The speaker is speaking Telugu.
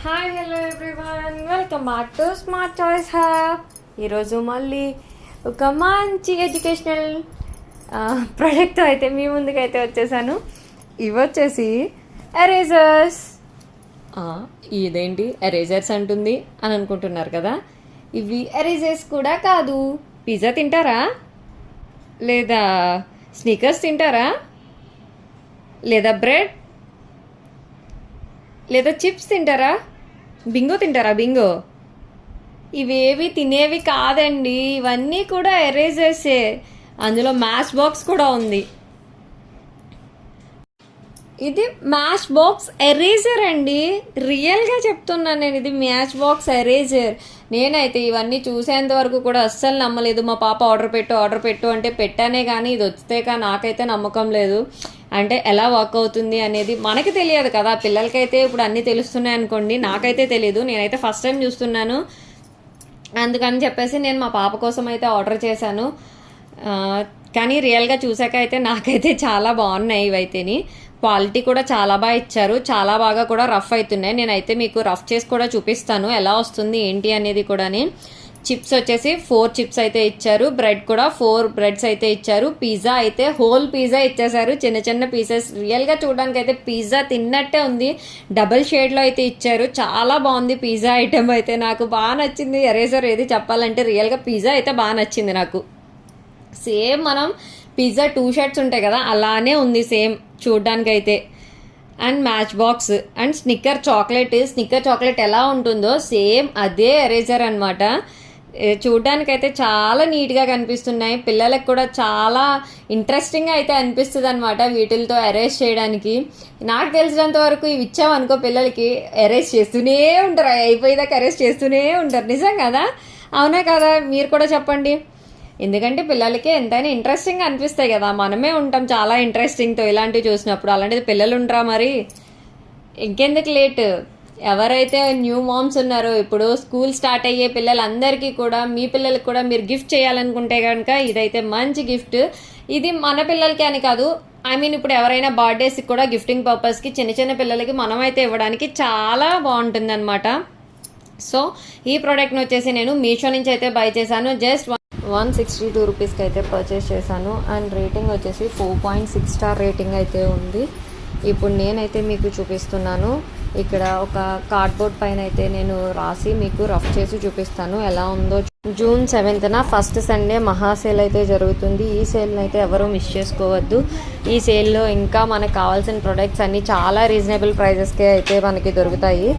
Hi hello everyone, welcome back to smart choice hub. ఈరోజు మళ్ళీ ఒక మంచి ఎడ్యుకేషనల్ ప్రోడక్ట్ అయితే మీ ముందుకు అయితే వచ్చేసాను. ఇవి వచ్చేసి ఎరేజర్స్. ఇదేంటి ఎరేజర్స్ అంటుంది అని అనుకుంటున్నారు కదా. ఇవి ఎరేజర్స్ కూడా కాదు. పిజ్జా తింటారా, లేదా స్నికర్స్ తింటారా, లేదా బ్రెడ్, లేదా చిప్స్ తింటారా, బింగో తింటారా, బింగో. ఇవేవి తినేవి కాదండి, ఇవన్నీ కూడా ఎరేజర్సే. అందులో మ్యాచ్ బాక్స్ కూడా ఉంది. ఇది మ్యాచ్ బాక్స్ ఎరేజర్ అండి, రియల్గా చెప్తున్నాను నేను. ఇది మ్యాచ్ బాక్స్ ఎరేజర్. నేనైతే ఇవన్నీ చూసేంత వరకు కూడా అస్సలు నమ్మలేదు. మా పాప ఆర్డర్ పెట్టు అంటే పెట్టానే కానీ ఇది వస్తే కానీ నాకైతే నమ్మకం లేదు. అంటే ఎలా వర్క్ అవుతుంది అనేది మనకి తెలియదు కదా, పిల్లలకైతే ఇప్పుడు అన్నీ తెలుస్తున్నాయి అనుకోండి, నాకైతే తెలియదు. నేనైతే ఫస్ట్ టైం చూస్తున్నాను. అందుకని చెప్పేసి నేను మా పాప కోసం అయితే ఆర్డర్ చేశాను. కానీ రియల్గా చూసాక అయితే నాకైతే చాలా బాగున్నాయి. ఇవైతేని క్వాలిటీ కూడా చాలా బాగా ఇచ్చారు, చాలా బాగా కూడా రఫ్ అవుతున్నాయి. నేనైతే మీకు రఫ్ చేసి కూడా చూపిస్తాను ఎలా వస్తుంది ఏంటి అనేది కూడాని. చిప్స్ వచ్చేసి 4 చిప్స్ అయితే ఇచ్చారు. బ్రెడ్ కూడా 4 బ్రెడ్స్ అయితే ఇచ్చారు. పిజ్జా అయితే హోల్ పిజ్జా ఇచ్చేసారు, చిన్న చిన్న పీసెస్. రియల్గా చూడడానికి అయితే పిజ్జా తిన్నట్టే ఉంది. డబుల్ షేడ్లో అయితే ఇచ్చారు. చాలా బాగుంది పిజ్జా ఐటెం అయితే, నాకు బాగా నచ్చింది. ఎరేజర్ ఏది చెప్పాలంటే రియల్గా పిజ్జా అయితే బాగా నచ్చింది నాకు. సేమ్ మనం పిజ్జా 2 షర్ట్స్ ఉంటాయి కదా, అలానే ఉంది సేమ్ చూడ్డానికి అయితే. And match box and snicker chocolate ఎలా ఉంటుందో సేమ్ అదే ఎరేజర్ అనమాట. చూడ్డానికైతే చాలా నీట్గా కనిపిస్తున్నాయి. పిల్లలకు కూడా చాలా ఇంట్రెస్టింగ్గా అయితే అనిపిస్తుంది అనమాట వీటితో ఎరేజ్ చేయడానికి. నాకు తెలిసినంత వరకు ఇవి ఇచ్చామనుకో పిల్లలకి ఎరేజ్ చేస్తూనే ఉంటారు, అయిపోయేదాకా ఎరేజ్ చేస్తూనే ఉంటారు. నిజం కదా, అవునా కదా, మీరు కూడా చెప్పండి. ఎందుకంటే పిల్లలకి ఎంతైనా ఇంట్రెస్టింగ్ అనిపిస్తాయి కదా, మనమే ఉంటాం చాలా ఇంట్రెస్టింగ్తో ఇలాంటివి చూసినప్పుడు. అలాంటిది పిల్లలు ఉంటారా మరి. ఇంకెందుకు లేట్, ఎవరైతే న్యూ మామ్స్ ఉన్నారో, ఇప్పుడు స్కూల్ స్టార్ట్ అయ్యే పిల్లలందరికీ కూడా, మీ పిల్లలకి కూడా మీరు గిఫ్ట్ చేయాలనుకుంటే కనుక ఇదైతే మంచి గిఫ్ట్. ఇది మన పిల్లలకి అని కాదు, ఇప్పుడు ఎవరైనా బర్త్డేస్కి కూడా గిఫ్టింగ్ పర్పస్కి చిన్న చిన్న పిల్లలకి మనమైతే ఇవ్వడానికి చాలా బాగుంటుంది అనమాట. సో ఈ ప్రోడక్ట్ని వచ్చేసి నేను మీషో నుంచి అయితే బై చేశాను. జస్ట్ 162 రూపీస్కి అయితే పర్చేస్ చేశాను. అండ్ రేటింగ్ వచ్చేసి 4.6 స్టార్ రేటింగ్ అయితే ఉంది. ఇప్పుడు నేనైతే మీకు చూపిస్తున్నాను. ఇక్కడ ఒక కార్డ్బోర్డ్ పైన అయితే నేను రాసి మీకు రఫ్ చేసి చూపిస్తాను ఎలా ఉందో. జూన్ 7th ఫస్ట్ సండే మహాసేల్ అయితే జరుగుతుంది. ఈ సేల్ని అయితే ఎవరూ మిస్ చేసుకోవద్దు. ఈ సేల్లో ఇంకా మనకు కావాల్సిన ప్రొడక్ట్స్ అన్నీ చాలా రీజనబుల్ ప్రైజెస్కే అయితే మనకి దొరుకుతాయి.